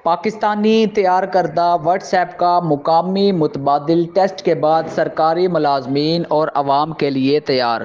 پاکستانی تیار کردہ what's app کا مقامی متبادل ٹیسٹ کے بعد سرکاری ملازمین اور عوام کے لیے تیار۔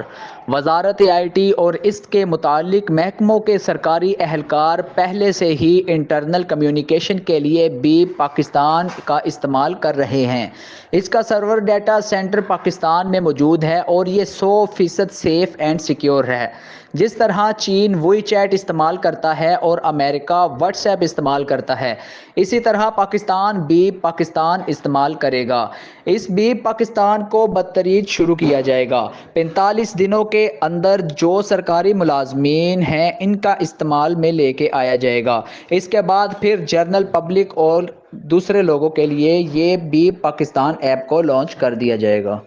وزارت آئی ٹی اور اس کے متعلق محکموں کے سرکاری اہلکار پہلے سے ہی انٹرنل کمیونیکیشن کے لیے بیپ پاکستان کا استعمال کر رہے ہیں۔ اس کا سرور ڈیٹا سینٹر پاکستان میں موجود ہے اور یہ 100% سیف اینڈ سیکیور ہے۔ جس طرح چین وی چیٹ استعمال کرتا ہے اور امریکہ واٹس ایپ استعمال کرتا ہے، اسی طرح پاکستان بیپ پاکستان استعمال کرے گا۔ اس بیپ پاکستان کو بتدریج شروع کیا جائے گا۔ 45 دنوں کے اندر جو سرکاری ملازمین ہیں ان کا استعمال میں لے کے آیا جائے گا۔ اس کے بعد پھر جنرل پبلک اور دوسرے لوگوں کے لیے یہ بیپ پاکستان ایپ کو لانچ کر دیا جائے گا۔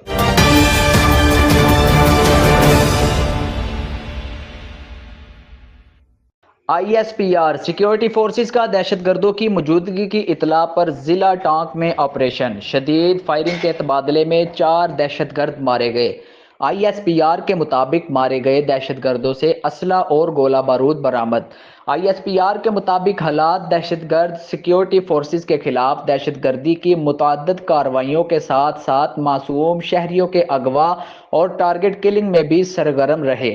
I S P R security forces کا دہشت گردوں کی موجودگی کی اطلاع پر ضلع ٹانک میں آپریشن۔ شدید فائرنگ کے تبادلے میں 4 دہشت گرد مارے گئے۔ آئی ایس پی آر کے مطابق مارے گئے دہشت گردوں سے اسلحہ اور گولہ بارود برآمد۔ آئی ایس پی آر کے مطابق حالات دہشت گرد سیکیورٹی فورسز کے خلاف دہشت گردی کی متعدد کارروائیوں کے ساتھ ساتھ معصوم شہریوں کے اغوا اور ٹارگٹ کلنگ میں بھی سرگرم رہے۔